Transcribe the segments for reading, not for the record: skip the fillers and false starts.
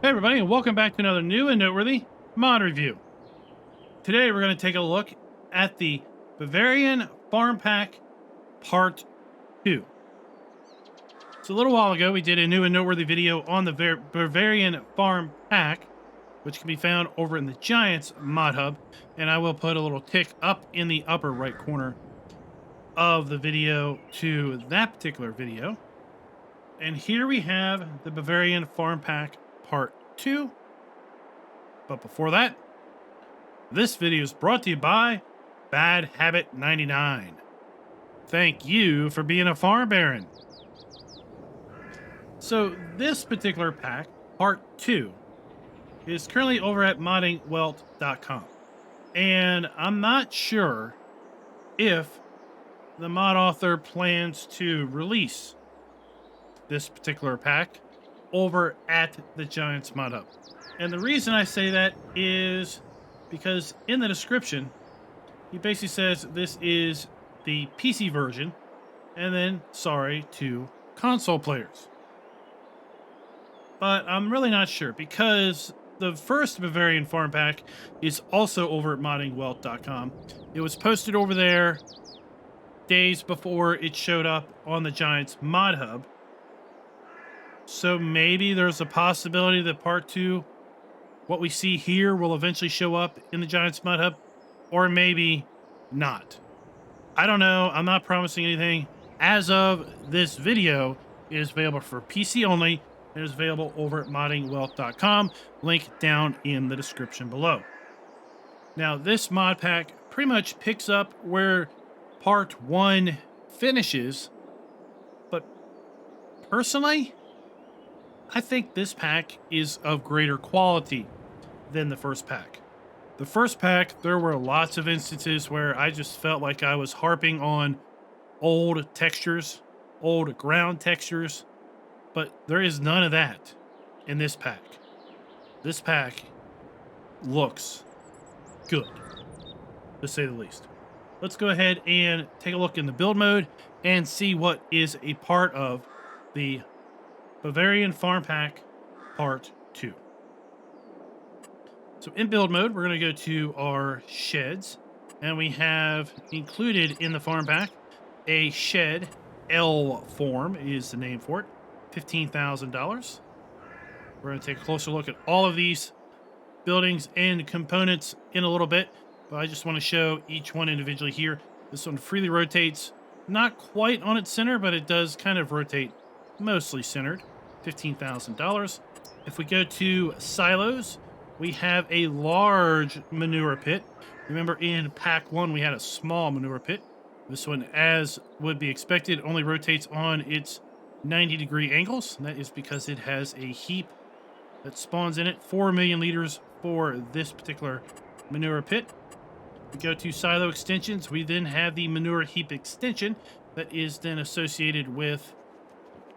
Hey everybody, and welcome back to another new and noteworthy mod review. Today we're going to take a look at the Bavarian Farm Pack Part 2. So a little while ago we did a new and noteworthy video on the Bavarian Farm Pack, which can be found over in the Giants mod hub, and I will put a little tick up in the upper right corner of the video to that particular video. And here we have the Bavarian Farm Pack Part 2. But before that, this video is brought to you by Bad Habit 99. Thank you for being a farm baron. So this particular pack, Part 2, is currently over at moddingwelt.com. And I'm not sure if the mod author plans to release this particular pack over at the Giants mod hub. And the reason I say that is because in the description, he basically says this is the PC version, and then sorry to console players. But I'm really not sure, because the first Bavarian Farm Pack is also over at moddingwelt.com. It was posted over there days before it showed up on the Giants mod hub. So maybe there's a possibility that Part 2, what we see here, will eventually show up in the Giants mod hub, or maybe not. I don't know. I'm not promising anything. As of this video, it is available for PC only. It is available over at moddingwelt.com. Link down in the description below. Now, this mod pack pretty much picks up where Part 1 finishes, but personally, I think this pack is of greater quality than the first pack. The first pack, there were lots of instances where I just felt like I was harping on old textures, old ground textures, but there is none of that in this pack. This pack looks good, to say the least. Let's go ahead and take a look in the build mode and see what is a part of the Bavarian Farm Pack Part 2. So in build mode, we're going to go to our sheds, and we have included in the farm pack a shed. L form is the name for it, $15,000. We're going to take a closer look at all of these buildings and components in a little bit, but I just want to show each one individually here. This one freely rotates, not quite on its center, but it does kind of rotate mostly centered. $15,000. If we go to silos, we have a large manure pit. Remember, in pack 1 we had a small manure pit. This one, as would be expected, only rotates on its 90-degree angles. And that is because it has a heap that spawns in it. 4 million liters for this particular manure pit. We go to silo extensions. We then have the manure heap extension that is then associated with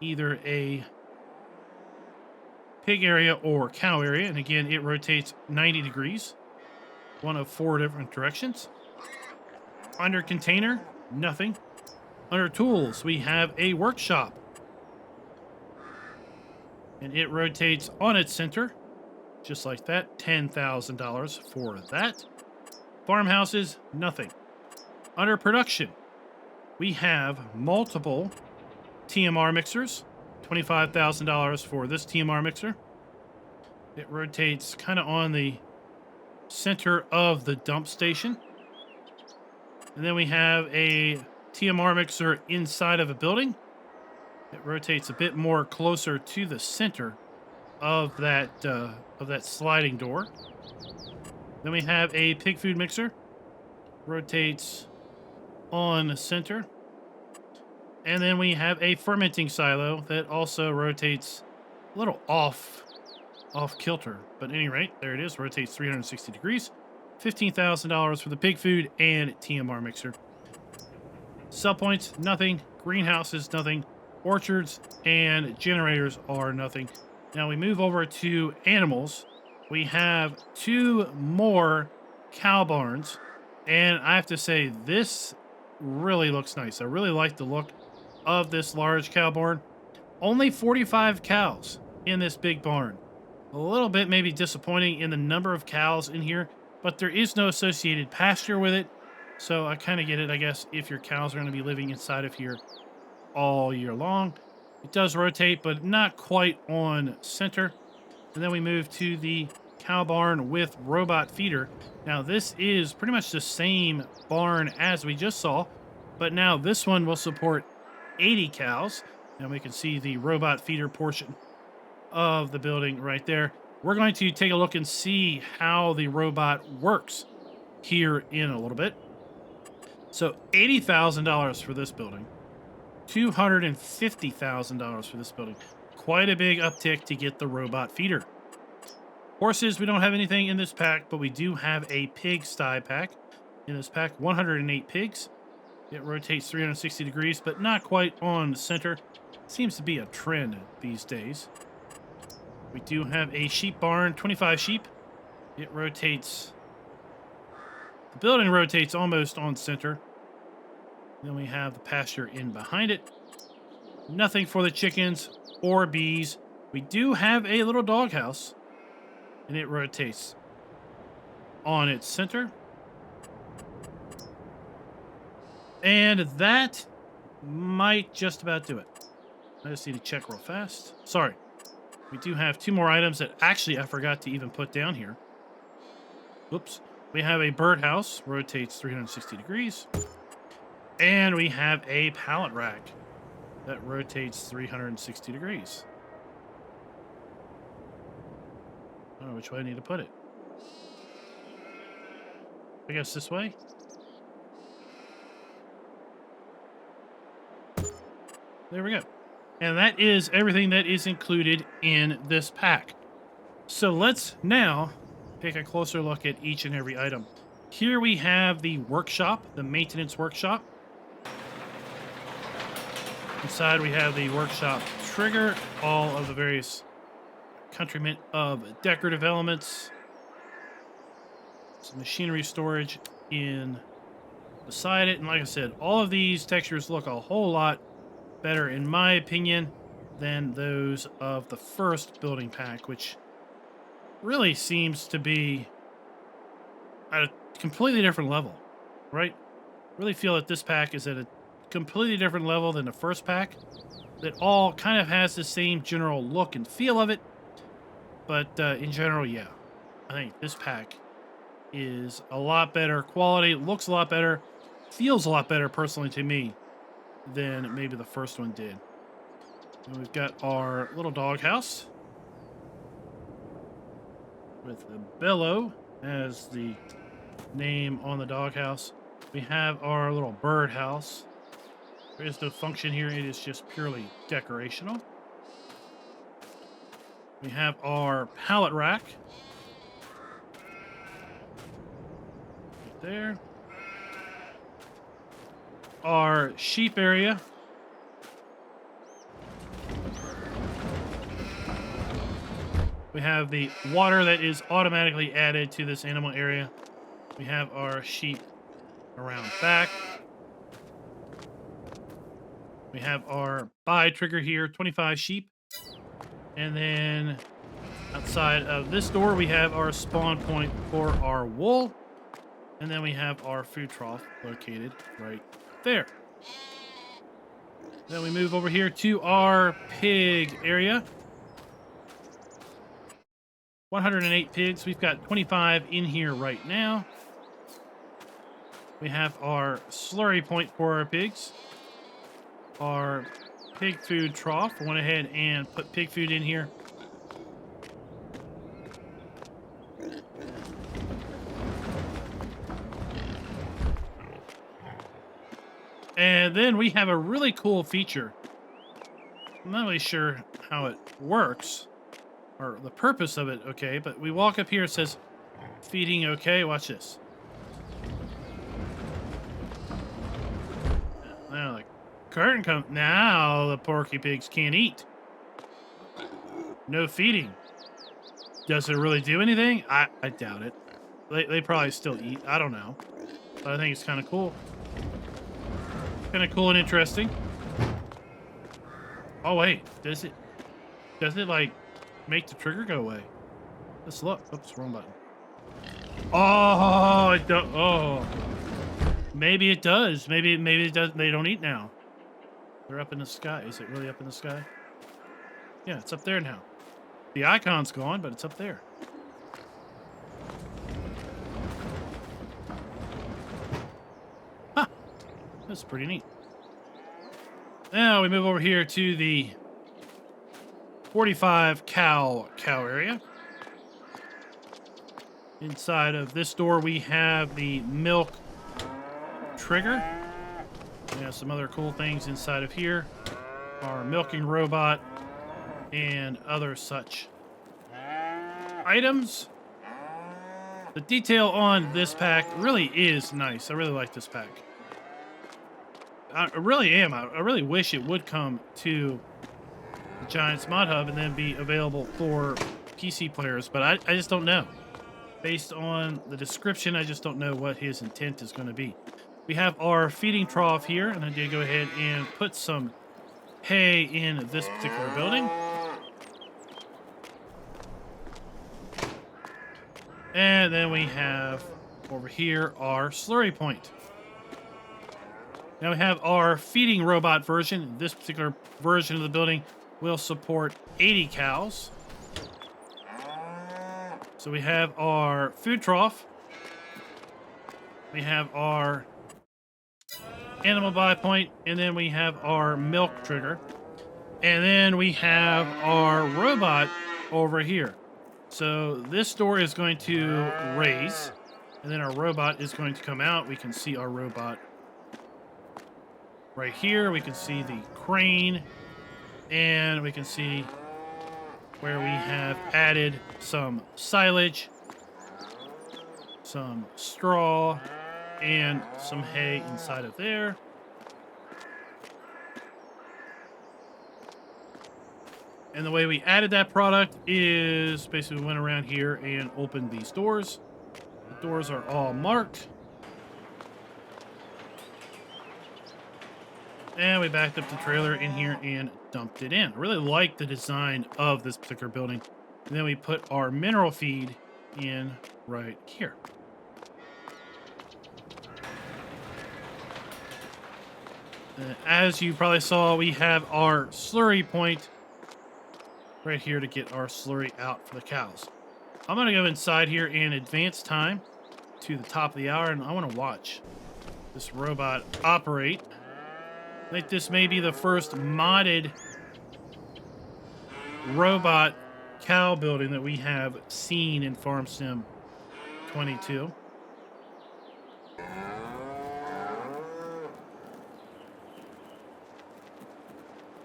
either a pig area or cow area, and again it rotates 90 degrees, one of 4 different directions. Under container, nothing. Under tools, we have a workshop, and it rotates on its center just like that. $10,000 for that. Farmhouses, nothing. Under production, we have multiple TMR mixers. $25,000 for this TMR mixer. It rotates kind of on the center of the dump station. And then we have a TMR mixer inside of a building. It rotates a bit more closer to the center of that sliding door. Then we have a pig food mixer. Rotates on the center. And then we have a fermenting silo that also rotates a little off kilter. But at any rate, there it is. Rotates 360 degrees. $15,000 for the pig food and TMR mixer. Sell points, nothing. Greenhouses, nothing. Orchards and generators are nothing. Now we move over to animals. We have 2 more cow barns. And I have to say, this really looks nice. I really like the look of this large cow barn. Only 45 cows in this big barn. A little bit maybe disappointing in the number of cows in here, but there is no associated pasture with it. So I kind of get it, I guess, if your cows are going to be living inside of here all year long. It does rotate, but not quite on center. And then we move to the cow barn with robot feeder. Now, this is pretty much the same barn as we just saw, but now this one will support 80 cows. And we can see the robot feeder portion of the building right there. We're going to take a look and see how the robot works here in a little bit. So $80,000 for this building, $250,000 for this building. Quite a big uptick to get the robot feeder. Horses, we don't have anything in this pack, but we do have a pig sty pack. In this pack, 108 pigs. It rotates 360 degrees, but not quite on center. Seems to be a trend these days. We do have a sheep barn, 25 sheep. It rotates. The building rotates almost on center. Then we have the pasture in behind it. Nothing for the chickens or bees. We do have a little doghouse, and it rotates on its center. And that might just about do it. I just need to check real fast. Sorry. We do have two more items that actually I forgot to even put down here. Oops. We have a birdhouse, rotates 360 degrees. And we have a pallet rack that rotates 360 degrees. I don't know which way I need to put it. I guess this way. There we go. And that is everything that is included in this pack. So let's now take a closer look at each and every item. Here we have the workshop, the maintenance workshop. Inside we have the workshop trigger, all of the various accoutrement of decorative elements. Some machinery storage in beside it. And like I said, all of these textures look a whole lot better, in my opinion, than those of the first building pack, which really seems to be at a completely different level, right? Really feel that this pack is at a completely different level than the first pack. That all kind of has the same general look and feel of it, but in general, yeah, I think this pack is a lot better quality, looks a lot better, feels a lot better personally to me than maybe the first one did. And we've got our little doghouse with the bellow as the name on the doghouse. We have our little birdhouse. There is no function here. It is just purely decorational. We have our pallet rack. Right there. Our sheep area. We have the water that is automatically added to this animal area. We have our sheep around back. We have our buy trigger here, 25 sheep. And then outside of this door, we have our spawn point for our wool. And then we have our food trough located right there. Then we move over here to our pig area. 108 pigs. We've got 25 in here right now. We have our slurry point for our pigs. Our pig food trough. I went ahead and put pig food in here. And then we have a really cool feature. I'm not really sure how it works or the purpose of it, okay, but we walk up here, it says feeding okay. Watch this. Now the curtain comes. Now the porky pigs can't eat. No feeding. Does it really do anything? I doubt it. They probably still eat. I don't know. But I think it's kind of cool. Kind of cool and interesting. Oh wait, does it like make the trigger go away? Let's look. Oops, wrong button. Oh, it don't. Oh, maybe it does. Maybe it does. They don't eat now. They're up in the sky. Is it really up in the sky? Yeah, it's up there now. The icon's gone, but it's up there. Huh. That's pretty neat. Now we move over here to the 45 cow area. Inside of this door, we have the milk trigger. We have some other cool things inside of here. Our milking robot and other such items. The detail on this pack really is nice. I really like this pack. I really am. I really wish it would come to the Giants Mod Hub and then be available for PC players, but I just don't know. Based on the description, I just don't know what his intent is going to be. We have our feeding trough here, and I did go ahead and put some hay in this particular building. And then we have over here our slurry point. Now we have our feeding robot version. This particular version of the building will support 80 cows. So we have our food trough. We have our animal buy point, and then we have our milk trigger. And then we have our robot over here. So this door is going to raise, and then our robot is going to come out. We can see our robot right here. We can see the crane, and we can see where we have added some silage, some straw, and some hay inside of there. And the way we added that product is basically we went around here and opened these doors. The doors are all marked. And we backed up the trailer in here and dumped it in. I really like the design of this particular building. And then we put our mineral feed in right here. As you probably saw, we have our slurry point right here to get our slurry out for the cows. I'm going to go inside here and advance time to the top of the hour, and I want to watch this robot operate. I think this may be the first modded robot cow building that we have seen in Farm Sim 22.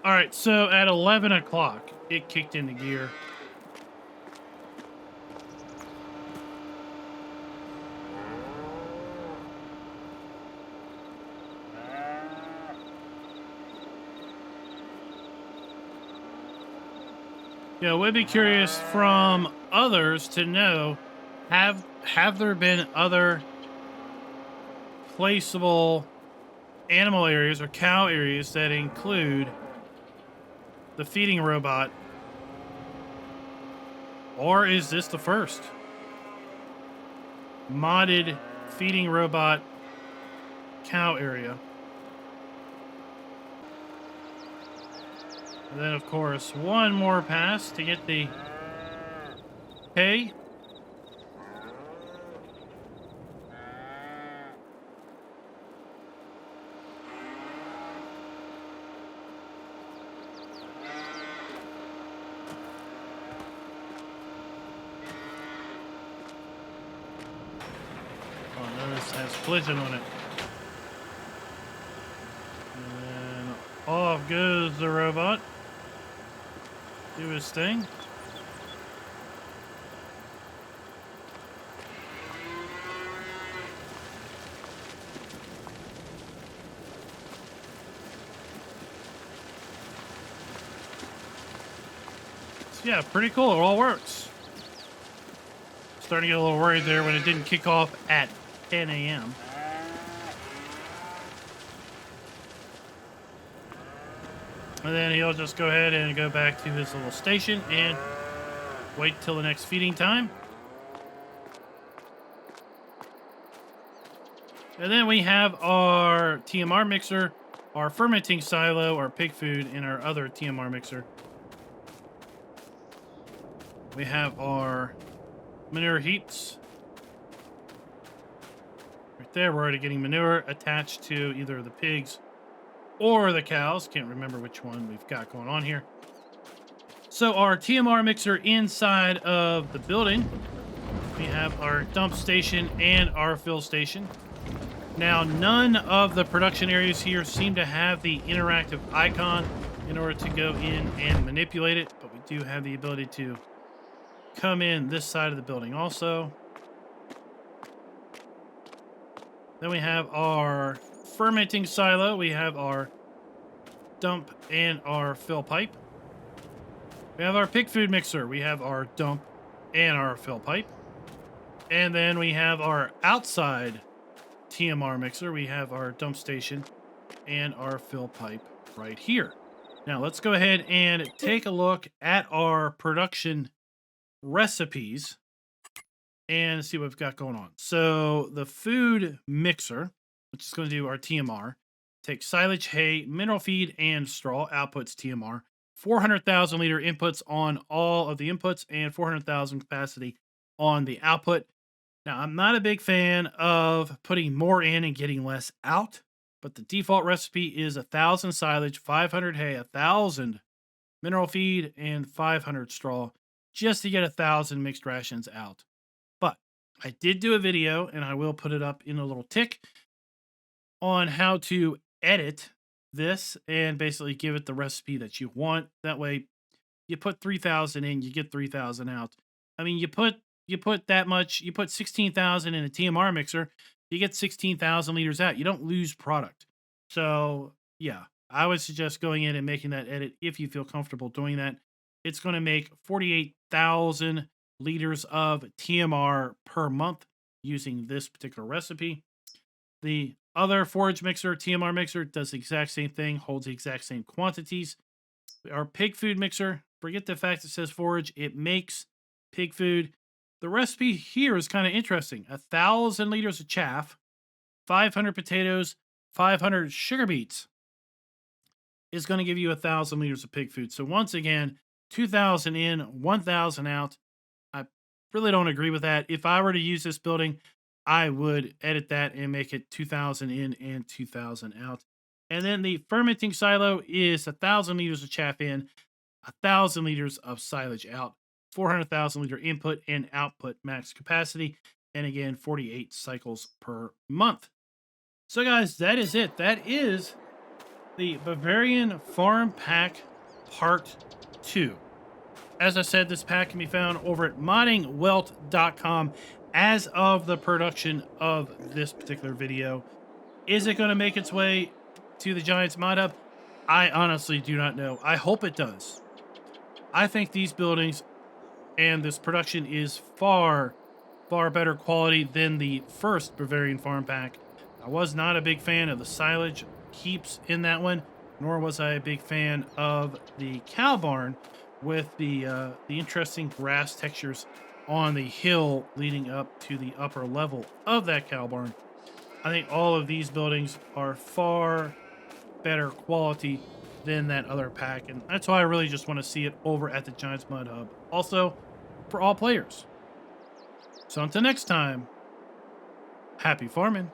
All right, so at 11 o'clock, it kicked into gear. Yeah, we'd be curious from others to know, have there been other placeable animal areas or cow areas that include the feeding robot, or is this the first modded feeding robot cow area? And then, of course, one more pass to get the hay. Has collision on it. And then off goes the robot. Do his thing. So yeah, pretty cool. It all works. Starting to get a little worried there when it didn't kick off at 10 a.m. And then he'll just go ahead and go back to his little station and wait till the next feeding time. And then we have our TMR mixer, our fermenting silo, our pig food, and our other TMR mixer. We have our manure heaps. Right there, we're already getting manure attached to either the pigs or the cows. Can't remember which one we've got going on here. So our TMR mixer inside of the building, we have our dump station and our fill station. Now, none of the production areas here seem to have the interactive icon in order to go in and manipulate it, but we do have the ability to come in this side of the building also. Then we have our fermenting silo. We have our dump and our fill pipe. We have our pig food mixer. We have our dump and our fill pipe. And then we have our outside TMR mixer. We have our dump station and our fill pipe right here. Now let's go ahead and take a look at our production recipes and see what we've got going on. So the food mixer, which is going to do our TMR, takes silage, hay, mineral feed, and straw, outputs TMR. 400,000 liter inputs on all of the inputs and 400,000 capacity on the output. Now, I'm not a big fan of putting more in and getting less out, but the default recipe is 1,000 silage, 500 hay, 1,000 mineral feed, and 500 straw, just to get 1,000 mixed rations out. But I did do a video, and I will put it up in a little tick, on how to edit this and basically give it the recipe that you want. That way, you put 3,000 in, you get 3,000 out. I mean, you put that much, you put 16,000 in a TMR mixer, you get 16,000 liters out. You don't lose product. So yeah, I would suggest going in and making that edit if you feel comfortable doing that. It's going to make 48,000 liters of TMR per month using this particular recipe. The other forage mixer, TMR mixer, does the exact same thing, holds the exact same quantities. Our pig food mixer, forget the fact it says forage, it makes pig food. The recipe here is kind of interesting. 1,000 liters of chaff, 500 potatoes, 500 sugar beets is going to give you 1,000 liters of pig food. So once again, 2,000 in, 1,000 out. I really don't agree with that. If I were to use this building, I would edit that and make it 2,000 in and 2,000 out. And then the fermenting silo is 1,000 liters of chaff in, 1,000 liters of silage out, 400,000 liter input and output max capacity, and again, 48 cycles per month. So guys, that is it. That is the Bavarian Farm Pack Part 2. As I said, this pack can be found over at moddingwelt.com as of the production of this particular video. Is it going to make its way to the Giants Mod Hub? I honestly do not know. I hope it does. I think these buildings and this production is far, far better quality than the first Bavarian Farm Pack. I was not a big fan of the silage heaps in that one, nor was I a big fan of the cow barn with the interesting grass textures on the hill leading up to the upper level of that cow barn. I think all of these buildings are far better quality than that other pack, and that's why I really just want to see it over at the Giants Mod Hub. Also, for all players. So until next time, happy farming.